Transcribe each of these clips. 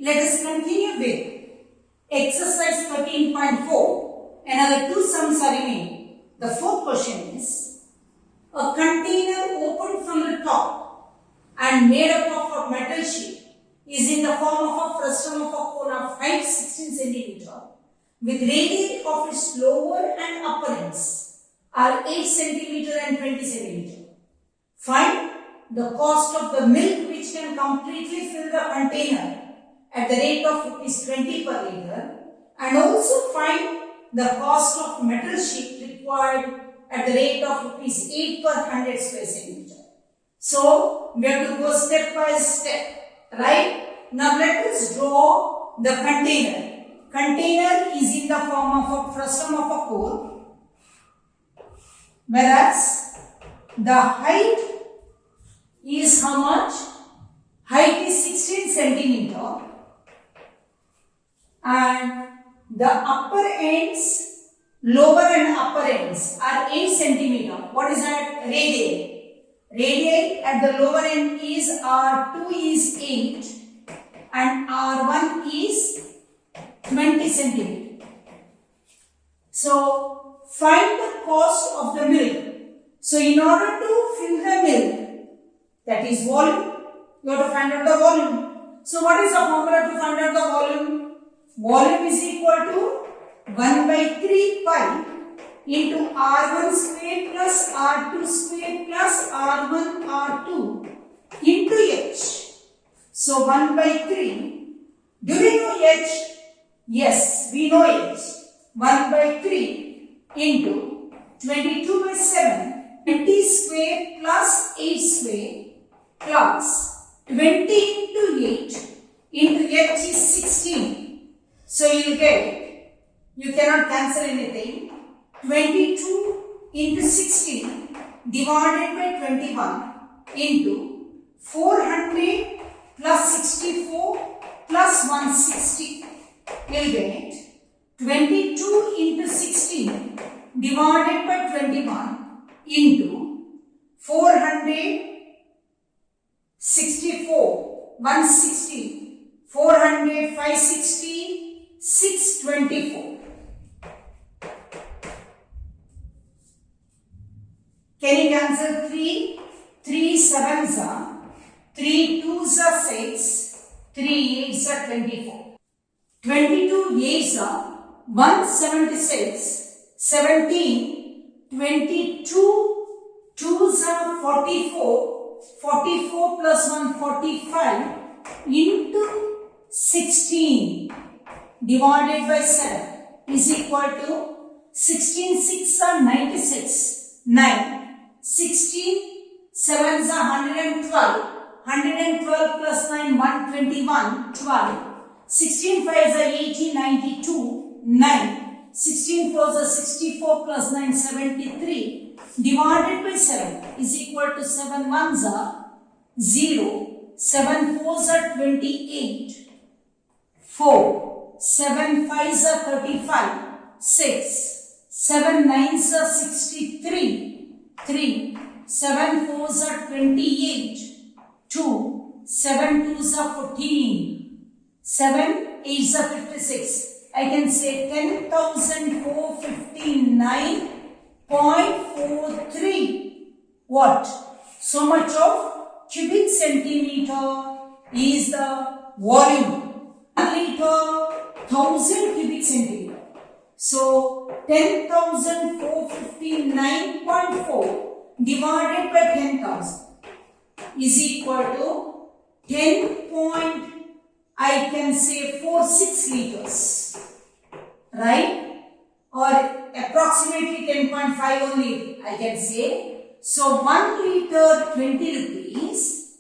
Let us continue with exercise 13.4. Another two sums are remaining. The fourth question is, a container opened from the top and made up of a metal sheet is in the form of a frustum of a cone of height 16 cm with radii of its lower and upper ends are 8 cm and 20 cm. Find the cost of the milk which can completely fill the container at the rate of ₹20 per liter, and also find the cost of metal sheet required at the rate of ₹8 per 100 square centimeter. So we have to go step by step, right? Now let us draw the container. Container is in the form of a frustum of a cone, whereas the height is how much? Height is 16 centimeter and the upper ends, lower and upper ends are 8 centimeter. What is that? Radii. Radii at the lower end is R2 is 8 and R1 is 20 centimeter. So find the cost of the milk. So in order to fill the milk, that is volume, you have to find out the volume. So what is the formula to find out the volume? Volume is equal to 1 by 3 pi into R1 square plus R2 square plus R1 R2 into H. So 1 by 3. Do we know H? Yes, we know H. 1 by 3 into 22 by 7. 20 square plus 8 square plus 20 into 8 into H is 16. So you will get, you cannot cancel anything, 22 into 16 divided by 21 into 400 plus 64 plus 160. You will get 22 into 16 divided by 21 into 464, 160, 400, 560, 624. Can you cancel 3? 3 sevens are, 3 twos are 6, 3 eights are 24. 22 eights are 176, 17, 22 twos are 44, 44 plus 1 45 into 16 divided by 7 is equal to 16 6 are 96, 9, 16 7s are 112, 112 plus 9 121, 12, 16 5s are 80, 92, 9, 16 4s are 64 plus 9 73 divided by 7 is equal to 7 1s are 0, 7 4s are 28, 4, 7 5s are 35, 6, 7 9s are 63, 3, 7 4s are 28, 2, 7 2s are 14, 7 8s are 56. I can say 10,459.43. What? So much of cubic centimeter is the volume. 1 liter, 1000 cubic centimeter. So 10,459.4 divided by 10,000 is equal to 10. I can say 46 liters, right? Or approximately 10.5 only I can say. So 1 liter 20 rupees,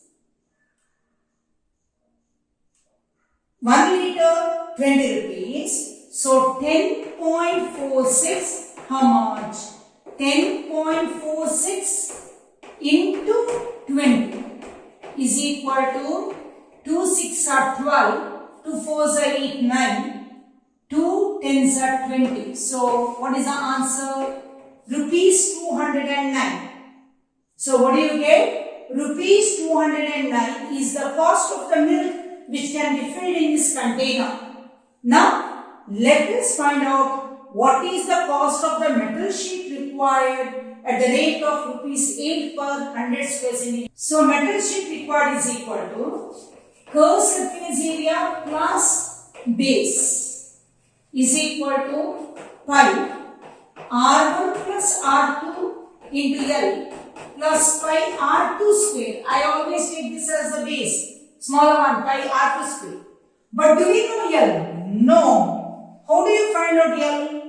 1 liter 20 rupees. So 10.46, how much? 10.46 into 20 is equal to 2 6 are 12, 2 4s are 8, 9, 2 10s are 20. So what is the answer? Rupees 209. So what do you get? Rupees 209 is the cost of the milk which can be filled in this container. Now, let us find out what is the cost of the metal sheet required at the rate of rupees 8 per 100 square centimeter. So, metal sheet required is equal to curved surface area plus base is equal to pi R1 plus R2 into L plus pi R2 square. I always take this as the base, smaller one, pi R2 square. But do we know L? No. How do you find out L?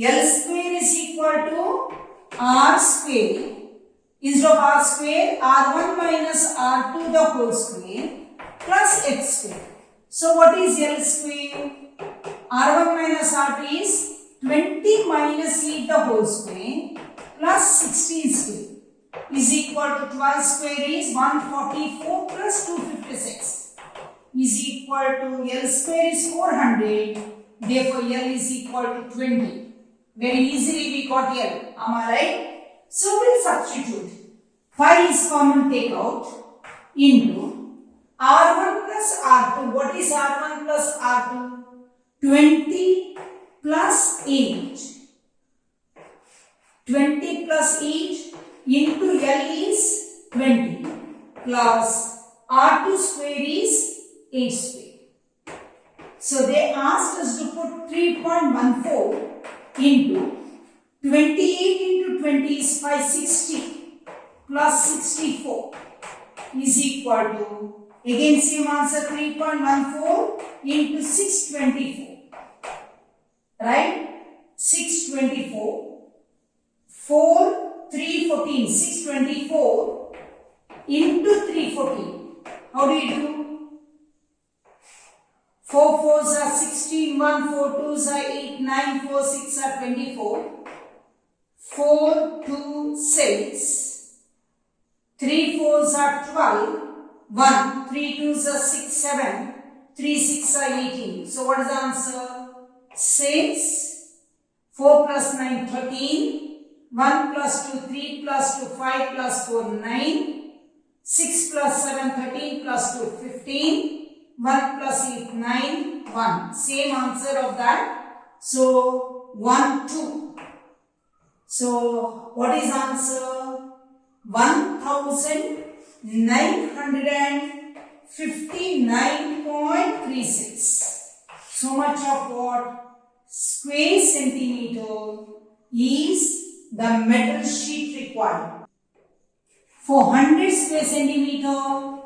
L square is equal to R square. Instead of R square, R1 minus R2 the whole square plus X square. So what is L square? R1 minus R2 is 20 minus 8 the whole square plus 16 square is equal to 12 square is 144 plus 256 is equal to L square is 400. Therefore, L is equal to 20. Very easily we got L. Am I right? So we'll substitute. Pi is common take out into R1 plus R2. What is R1 plus R2? 20 plus 8. 20 plus 8 into L is 20 plus R2 square is 8 square. So they asked us to put 3.14 into 28 into 20 is 560 plus 64 is equal to, again same answer, 3.14 into 624. Right? 624. 314. 624 into 314. How do you do? 4 4s are 16, 1 4 2s are 8, 9 4 6 are 24. 4 2 6. 3 4s are 12. 1 3 2s are 6 7. 3 6 are 18. So what is the answer? 6. 4 plus 9 13. 1 plus 2 3 plus 2 5 plus 4 9. 6 plus 7 13 plus 2 15. 1 plus 8 9 1. Same answer of that. So 1 2. So what is answer? 1959.36. So much of what? Square centimeter is the metal sheet required. For 100 square centimeter,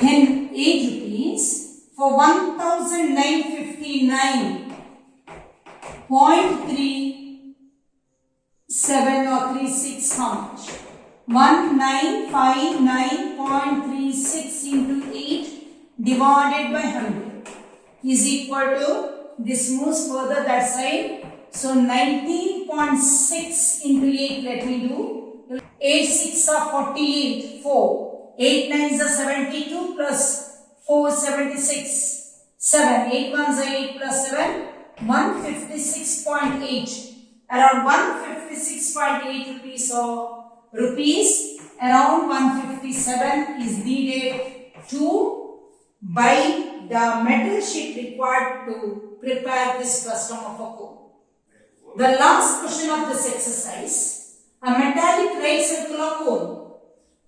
8 rupees. For 1959.37 or 36, how much? 1959.36 into 8 divided by 100 is equal to, this moves further that side. So 19.6 into 8, let me do. 8 6 are 48, 4. 8 9s are 72 plus 4 76. 7. 8 1s are 8 plus 7. 156.8. Around 156.8 rupees or rupees. Around 157 is needed to buy the metal sheet required to prepare this custom of a cone. The last question of this exercise. A metallic right circular cone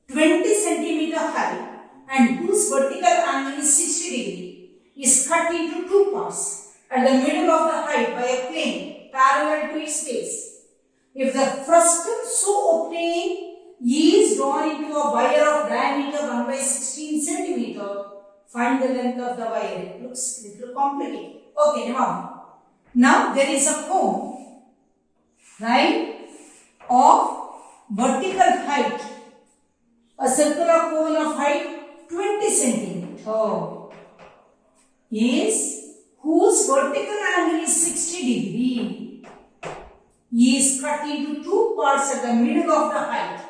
20 centimeter high and whose vertical angle is 60 degree is cut into two parts at the middle of the height by a plane parallel to its base. If the frustum so obtained is drawn into a wire of diameter 1 by 16 centimeter, find the length of the wire. It looks a little complicated. Okay, now there is a cone, right, of vertical height, a circular cone of height 20 centimeter is whose vertical angle is 60 degree is cut into two parts at the middle of the height.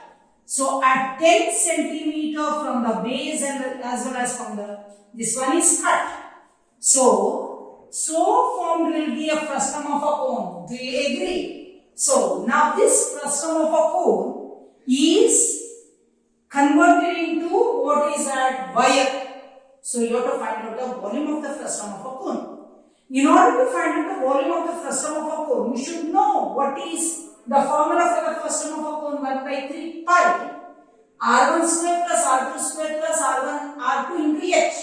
So at 10 centimeter from the base and as well as from the, this one is cut. So formed will be a frustum of a cone. Do you agree? So now this frustum of a cone is converted into what is that? Wire. So So you have to find out the volume of the frustum of a cone. In order to find out the volume of the frustum of a cone, you should know what is the formula for the frustum of a cone. 1 by 3 pi r1 square plus r2 square plus r1 r2 into h.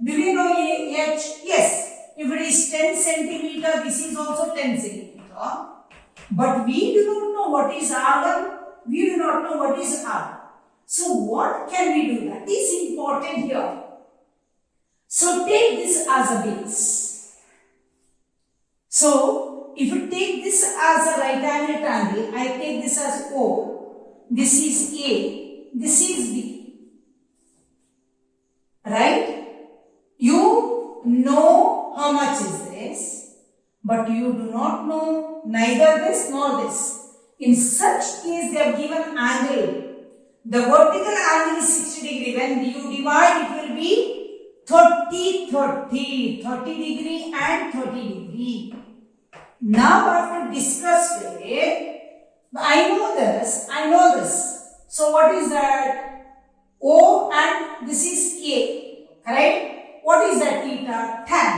Do we know h? Yes. If it is 10 centimeter, this is also 10 centimeter. But we do not know what is r1. We do not know what is r. So what can we do? That is important here. So take this as a base. So if you take this as a right angle triangle, I take this as O. This is A. This is B. Right? You know how much is this, but you do not know neither this nor this. In such case, they have given angle. The vertical angle is 60 degree. When you divide, it will be 30 degree and 30 degree. Now, after discuss it, I know this. So, what is that? O and this is A, correct? What is that theta? Tan.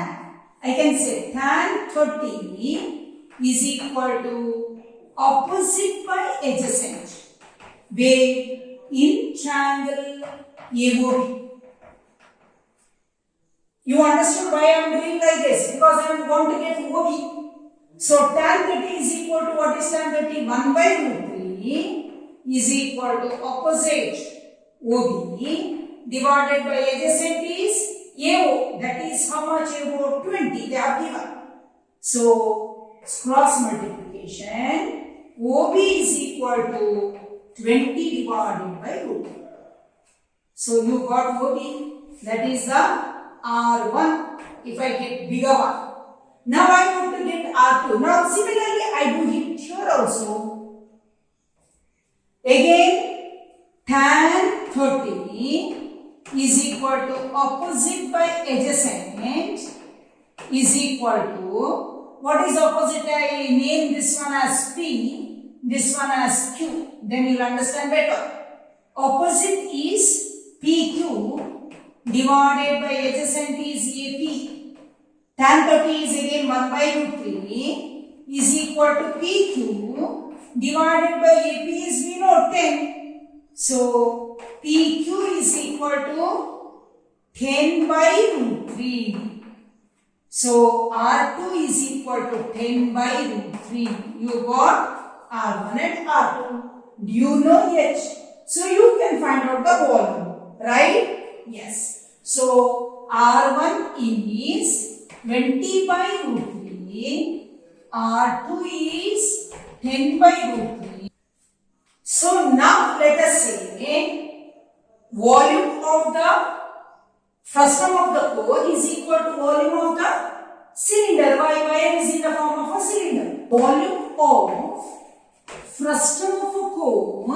I can say tan 30 is equal to opposite by adjacent, where in triangle AOB. You understood why I am doing like this? Because I am going to get OB. So tan 30 is equal to what is tan 30? 1 by root 3 is equal to opposite OB divided by adjacent is AO. That is how much AO? 20. They have given. So cross multiplication. OB is equal to 20 divided by root 3. So you got OB. That is the R1. If I get bigger one. Now I want to get R2. Now similarly I do it here also. Again tan 30 is equal to opposite by adjacent is equal to, what is opposite? I name this one as P, this one as Q. Then you will understand better. Opposite is PQ divided by adjacent is AP. Tan 30 is again 1 by root 3 is equal to PQ divided by AP is we know 10. So PQ is equal to 10 by root 3. So R2 is equal to 10 by root 3. You got R1 and R2. Do you know H? So you can find out the volume, right? Yes. So R1 is 20 by root 3. R2 is 10 by root 3. So now let us say volume of the frustum of the core is equal to volume of the cylinder. Wire is in the form of a cylinder. Volume of frustum of a cone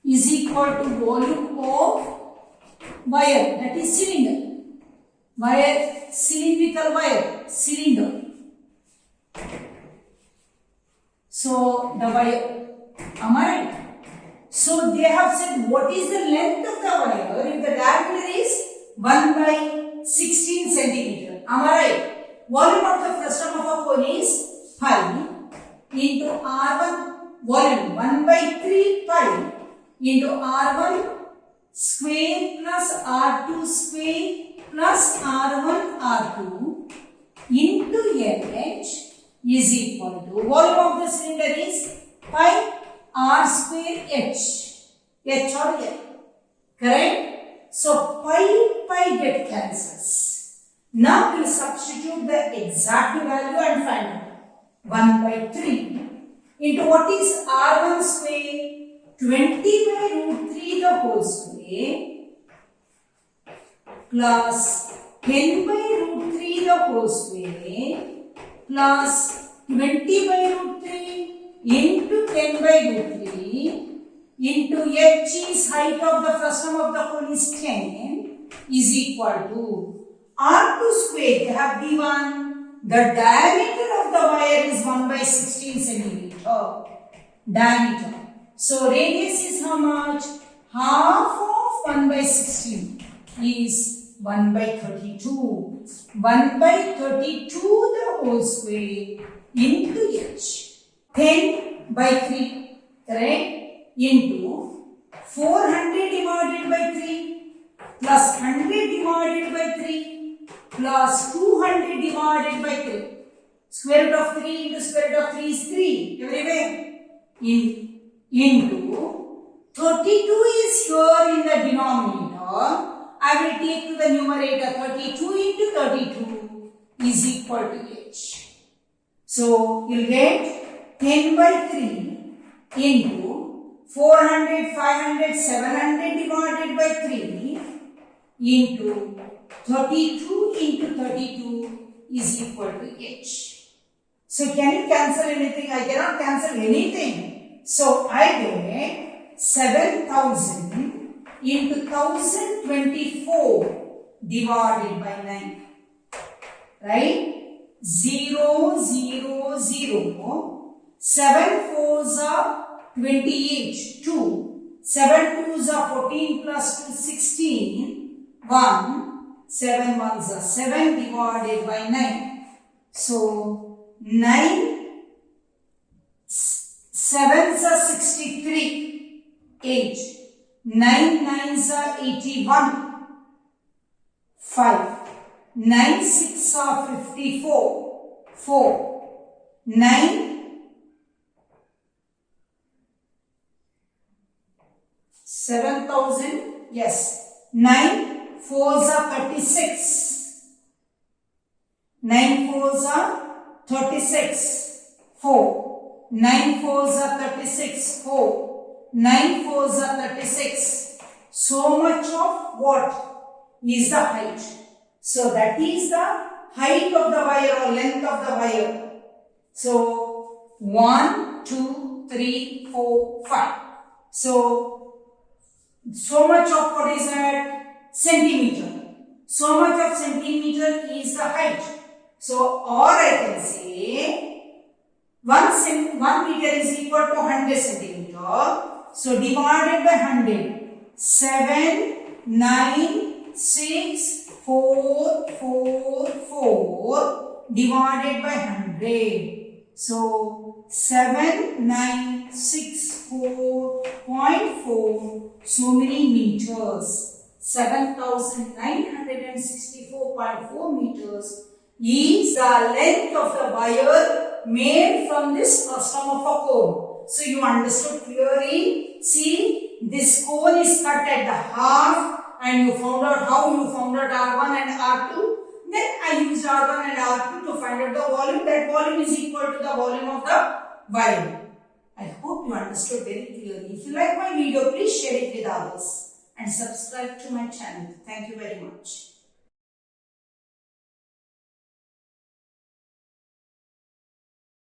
is equal to volume of wire, that is cylinder. Wire, cylindrical wire, cylinder. So the wire, am I right? So they have said what is the length of the wire if the diameter is 1 by 16 centimeter. Am I right? Volume of the frustum of a cone is pi into R1 volume 1 by 3 pi into R1 square plus R2 square plus R1 R2 into LH is equal to volume of the cylinder is pi R square H. H or L. Correct? So pi get cancels. Now we will substitute the exact value and find out. 1 by 3 into what is R1 square? 20 by root 3 the whole square plus 10 by root 3 the whole square plus 20 by root 3 into 10 by root 3 into H is height of the frustum of the cone is 10 is equal to R2 square. They have given the diameter of the wire is 1 by 16 centimeter diameter. So radius is how much? half of 1 by 16 is 1 by 32. 1 by 32 the whole square into h. 10 by 3, correct? Into 400 divided by 3 plus 100 divided by 3 plus 200 divided by 3. Square root of 3 into square root of 3 is 3 everywhere. Into 32 is here in the denominator. I will take to the numerator. 32 into 32 is equal to h. So you'll get 10 by 3 into 400, 500, 700 divided by 3 into 32 into 32 is equal to h. So can you cancel anything? I cannot cancel anything. So I get 7000 into 1024 divided by 9. Right? 0, 0, 0. 7 4s are 28. 2. 7 2s are 14 plus 2 16. 1. 7 1s are 7 divided by 9. So 9 7s are 63. 8. 9 9s are 81. 5. 9 6 are 54. 4. 9 7000. Yes. 9 4s are 36. 9 4s are 36. 4. 9 4s are 36. 4. 9 4s are 36. So much of what is the height? So that is the height of the wire or length of the wire. So 1, 2, 3, 4, 5. So much of what is that? Centimeter. So much of centimeter is the height. So or I can say 1 meter is equal to 100 centimeter. So divided by 100. 7, 9, 6, 4, 4, 4 divided by 100. So 7, 9, 6, 4.4. So many meters. 7,964.4 meters is the length of the wire made from this frustum of a cone. So you understood clearly. See, this cone is cut at the half and you found out how you found out R1 and R2. Then I used R1 and R2 to find out the volume. That volume is equal to the volume of the wire. I hope you understood very clearly. If you like my video, please share it with others and subscribe to my channel. Thank you very much.